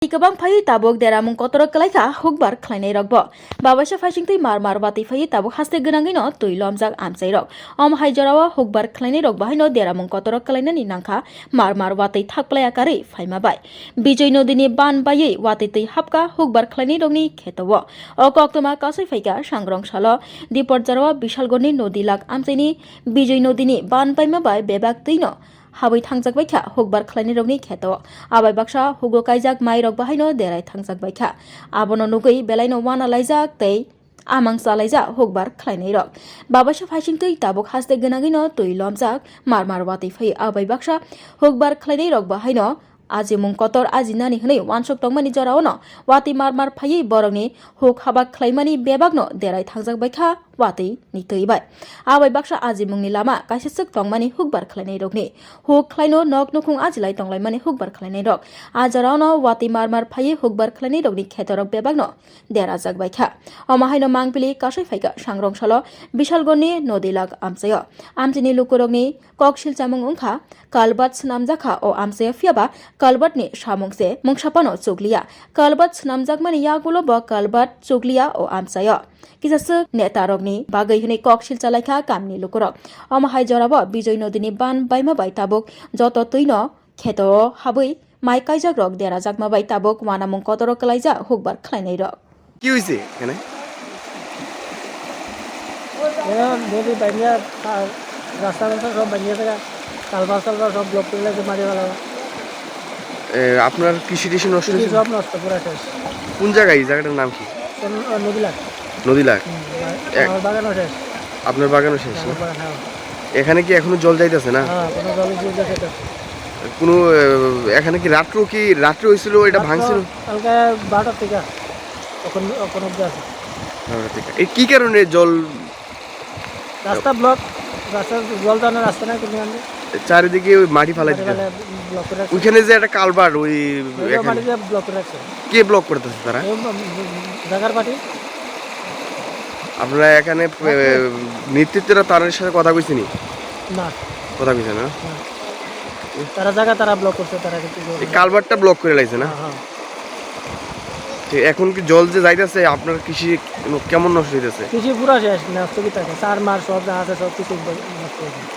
Ikabang phai tabok deramung kotorok kalaika hukbar khlainai rokbo babasa faisingtui mar bati phai tabok haste gwnangui no tui lomjak amchai rok om haijorao hukbar khlainai rok bahai no deramung kotorok kalainani nangkha mar bati thakplaya kari phaima bai bijoi nodini ban baiui wati tui hapka hukbar khlainai rokni khetao okoktoma kasai phaika sangrong salo diporjaro bishalgoni nodi lak amchaini bijoi nodini ban baima bai bebak tui no habai thangjak baikha hukbar khlainai rokni khetao abai baksa hugo kaijak mai rok bahai no derai thangjak baikha abono nugui belaino wana laijak tei amang chalaija hukbar khlainai rok babasa faisingtui tabuk haste gwnangui no tui lomjak mar wati phai abai baksa hukbar khlainai rok bahai no ajimung kotor ajinani hnei wansok tongmani jorao no wati mar phai borokni huk haba khlaimani bebak no derai thangjak baikha wati ni teibai abai baksa ajimungni lama kaisasuk tongmani hukbar khlainai rokni huk khlaino nok nukhung ajilai tonglaimani hukbar khlainai rok ajarao no wati mar phai hukbar khlainai rokni khetorok bebak no derajak baikha omahaino mangpili kasai phaika sangrong salo bishalgoni nodilak amchayo amchini lukurokni koksil chamung ungkha kalbat snamjakha o amchaya phiaba kalbatni samungse mungsapano chukliya kalbat snamjakmani yagulo ba kalbat chukliya o amchayo kisasuk netarokni bagai hune koksil chalaikha kamni lukurok omahai jorabo bijoi nodini ban baima bai tabuk joto tuino kheto habui mai kaijak rok derajakma bai tabuk wanamung kotorok kalaija hukbar khlainai rok কি হইছে এখানে নদী বানিয়ে রাস্তা সব বানিয়ে থাকা culvert সব ব্লক করে লাগে মারি ফেলা আপনার কৃষি টিষি নষ্ট হয়েছে সব নষ্ট পুরো শেষ কোন জায়গায় এই জায়গাটার নাম কি নদীলাখ নদীলাখ আমার বাগানও শেষ আপনার বাগানও শেষ না? হ্যাঁ এখানে কি এখনো জল যাইতেছে না হ্যাঁ কোনো জল যেতে কোনো এখানে কি রাত্রে হয়েছিল এটা ভাঙছিল কালকে 12টার থেকে তখন অব্দি আছে এই কি কারণে জল রাস্তা ব্লক রাস্তা জল জানার রাস্তা নাই কিন্তু চারিদিকে ওই মাটি ফালাই দিতে ব্লক করে রাখছে ওইখানে যে একটা কালভার্ট ওই মাটি দিয়ে ব্লক করে রাখছে কে ব্লক করতেছে তারা জায়গার পার্টি আপনারা এখানে নেতৃত্বরা তাদের সাথে কথা কইছেন না কথা কইছেন না তারা জায়গা তারা ব্লক করছে তারা কিন্তু এই কালভার্টটা ব্লক করে লাইছে না হ্যাঁ ঠিক এখন কি জল যে যাইতেছে আপনার কৃষি কেমন নষ্ট হইতেছে কৃষি পুরা শেষ নষ্ট কি থাকে সার মার সব যা আছে সব কিছু নষ্ট হয়ে যায়